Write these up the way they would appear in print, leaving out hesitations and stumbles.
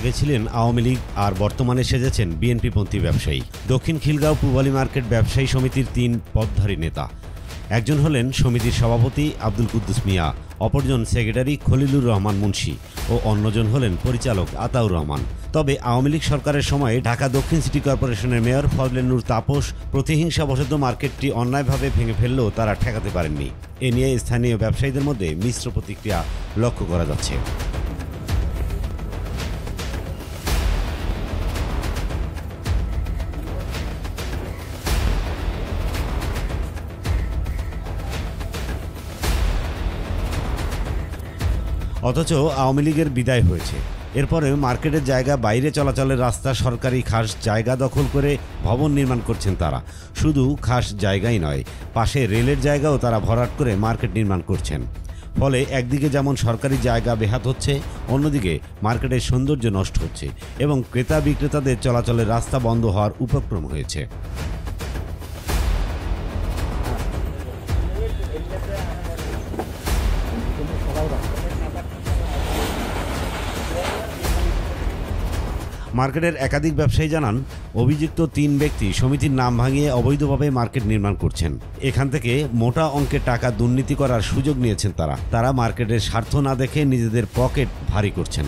আগে ছিলেন আওয়ামী লীগ আর বর্তমানে সেজেছেন বিএনপিপন্থী ব্যবসায়ী। দক্ষিণ খিলগাঁও পূবালী মার্কেট ব্যবসায়ী সমিতির ৩ পদধারী নেতা। একজন হলেন সমিতির সভাপতি আব্দুল কুদ্দুস মিয়া, অপরজন সেক্রেটারি খলিলুর রহমান মুন্সি ও অন্যজন হলেন পরিচালক আতাউর রহমান। তবে আওয়ামী লীগ সরকারের সময়ে ঢাকা দক্ষিণ সিটি কর্পোরেশনের মেয়র ফজলে নূর তাপস প্রতিহিংসাবশত মার্কেটটি অন্যায়ভাবে ভেঙে ফেললেও তারা ঠেকাতে পারেননি। এ নিয়ে স্থানীয় ব্যবসায়ীদের মধ্যে মিশ্র প্রতিক্রিয়া লক্ষ্য করা যাচ্ছে। অথচ আওয়ামী লীগের বিদায় হয়েছে, এরপরে মার্কেটের জায়গা বাইরে চলাচলের রাস্তা সরকারি খাস জায়গা দখল করে ভবন নির্মাণ করছেন তারা। শুধু খাস জায়গাই নয়, পাশে রেলের জায়গাও তারা ভরাট করে মার্কেট নির্মাণ করছেন। ফলে একদিকে যেমন সরকারি জায়গা বেহাত হচ্ছে, অন্যদিকে মার্কেটের সৌন্দর্য নষ্ট হচ্ছে এবং ক্রেতা বিক্রেতাদের চলাচলের রাস্তা বন্ধ হওয়ার উপক্রম হয়েছে। মার্কেটের একাধিক ব্যবসায়ী জানান, অভিযুক্ত ৩ ব্যক্তি সমিতির নাম ভাঙিয়ে অবৈধভাবে মার্কেট নির্মাণ করছেন। এখান থেকে মোটা অঙ্কের টাকা দুর্নীতি করার সুযোগ নিয়েছেন তারা মার্কেটের স্বার্থ না দেখে নিজেদের পকেট ভারী করছেন।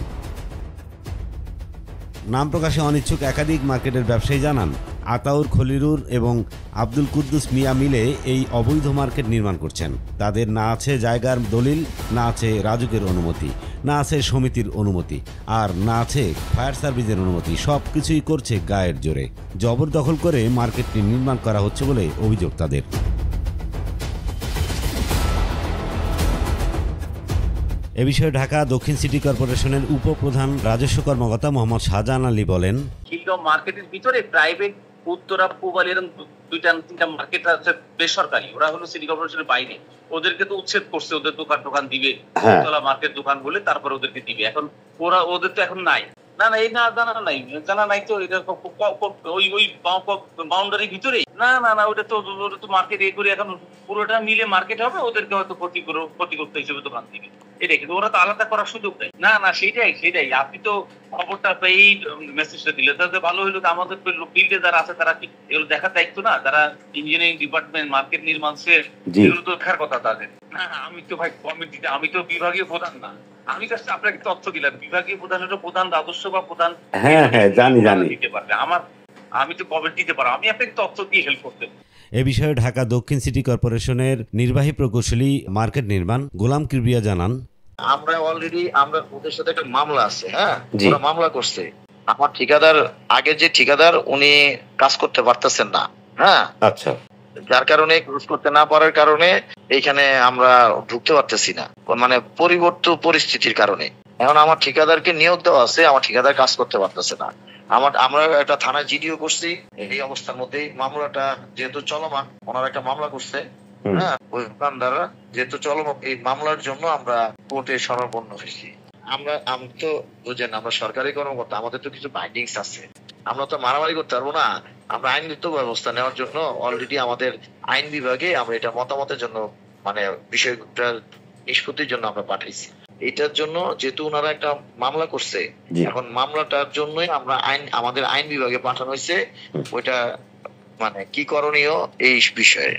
নাম প্রকাশে অনিচ্ছুক একাধিক মার্কেটের ব্যবসায়ী জানান, আতাউর, খলিলুর এবং আব্দুল কুদ্দুস মিয়া মিলে এই অবৈধ মার্কেট নির্মাণ করছেন। তাদের না আছে জায়গার দলিল, না আছে রাজুকের অনুমতি, না আছে সমিতির অনুমতি, আর না আছে ফায়ার সার্ভিসের অনুমতি। সব কিছুই করছে গায়ের জোরে। জবরদখল করে মার্কেটটি নির্মাণ করা হচ্ছে বলে অভিযোগ তাদের। এ বিষয়ে ঢাকা দক্ষিণ সিটি কর্পোরেশনের উপপ্রধান রাজস্ব কর্মকর্তা মোহাম্মদ শাহজাহান আলী বলেন, খিলগাঁও মার্কেটের ভিতরে প্রাইভেট, উত্তরা, পূবালী এরকম 2-3টা মার্কেট আছে বেসরকারি। ওরা হলো সিটি কর্পোরেশনের বাইরে। ওদেরকে তো উচ্ছেদ করছে, ওদের দোকান দিবে, উত্তরা মার্কেট দোকান বলে তারপর ওদেরকে দিবে। এখন ওদের তো এখন নাই। না এই না জানা নাই তো এটা ওই বাউন্ডারির ভিতরে না ওটা তো মার্কেট করে এখন পুরোটা মিলে মার্কেট হবে, ওদেরকে হয়তো ক্ষতিগ্রস্ত হিসেবে দোকান দিবে। এটাই, কিন্তু ওরা তো আলাদা করার সুযোগ নেই। না সেটাই আপনি তো খবরটা এই মেসেজটা দিলে তাহলে ভালো হইলো। আমাদের ফিল্ডে যারা আছে তারা কি এগুলো দেখার দায়িত্ব না? যারা ইঞ্জিনিয়ারিং ডিপার্টমেন্ট, মার্কেট নির্মাণ, এগুলো তো দেখার কথা তাদের। না আমি তো ভাই কমিটিতে, আমি তো বিভাগীয় প্রধান না। আমি কাছে আপনাকে তথ্য দিলাম, বিভাগীয় প্রধান হলো প্রধান রাজস্ব বা প্রধান জানি দিতে পারবে। আমি তো কবে দিতে পারবো, আমি আপনাকে তথ্য দিয়ে হেল্প করতে। এ বিষয়ে ঢাকা দক্ষিণ সিটি কর্পোরেশনের নির্বাহী প্রকৌশলী মার্কেট নির্মাণ গোলাম কিবরিয়া জানান, আমরা অলরেডি ওদের সাথে একটা মামলা আছে। ওরা মামলা করছে। আমার ঠিকাদার, আগের যে ঠিকাদার, উনি কাজ করতে পারতেছেন না। আচ্ছা, যার কারণে কাজ করতে না পারার কারণে এইখানে আমরা ঢুকতে পারতেছি না, মানে পরিবর্তিত পরিস্থিতির কারণে। এখন আমার ঠিকাদারকে নিয়োগ দেওয়া আছে, আমার ঠিকাদার কাজ করতে পারতেছে না। আমরা একটা থানায় জিডিও করছি। এই অবস্থার মধ্যে মামলাটা যেহেতু চলমান, ওনারা একটা মামলা করছে। ওই দোকানদাররা যেহেতু চলমান, এই মামলার জন্য আমরা কোর্টে শরণাপন্ন হয়েছি। আমি তো বুঝেন, আমরা সরকারি কর্মকর্তা, আমাদের তো কিছু বাইন্ডিংস আছে। আমরা তো মারামারি করতে পারবো না। আমরা আইনগত ব্যবস্থা নেওয়ার জন্য অলরেডি আমাদের আইন বিভাগে আমরা এটা মতামতের জন্য, মানে বিষয়টা নিষ্পত্তির জন্য আমরা পাঠাইছি। এটার জন্য যেহেতু ওনারা একটা মামলা করছে, এখন মামলাটার জন্যই আমরা আমাদের আইন বিভাগে পাঠানো হয়েছে। ওইটা মানে কি করণীয় এই বিষয়ে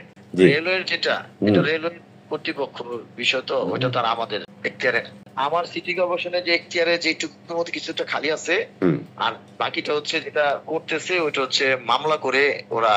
রেলওয়ের যেটা, এটা রেলওয়ে কর্তৃপক্ষ বিষয়, তো ওইটা তো আর আমাদের এখতিয়ারে। আমার সিটি কর্পোরেশনের যে এখতিয়ারে যেটুকুর মধ্যে কিছুটা খালি আছে, আর বাকিটা হচ্ছে যেটা করতেছে ওইটা হচ্ছে মামলা করে ওরা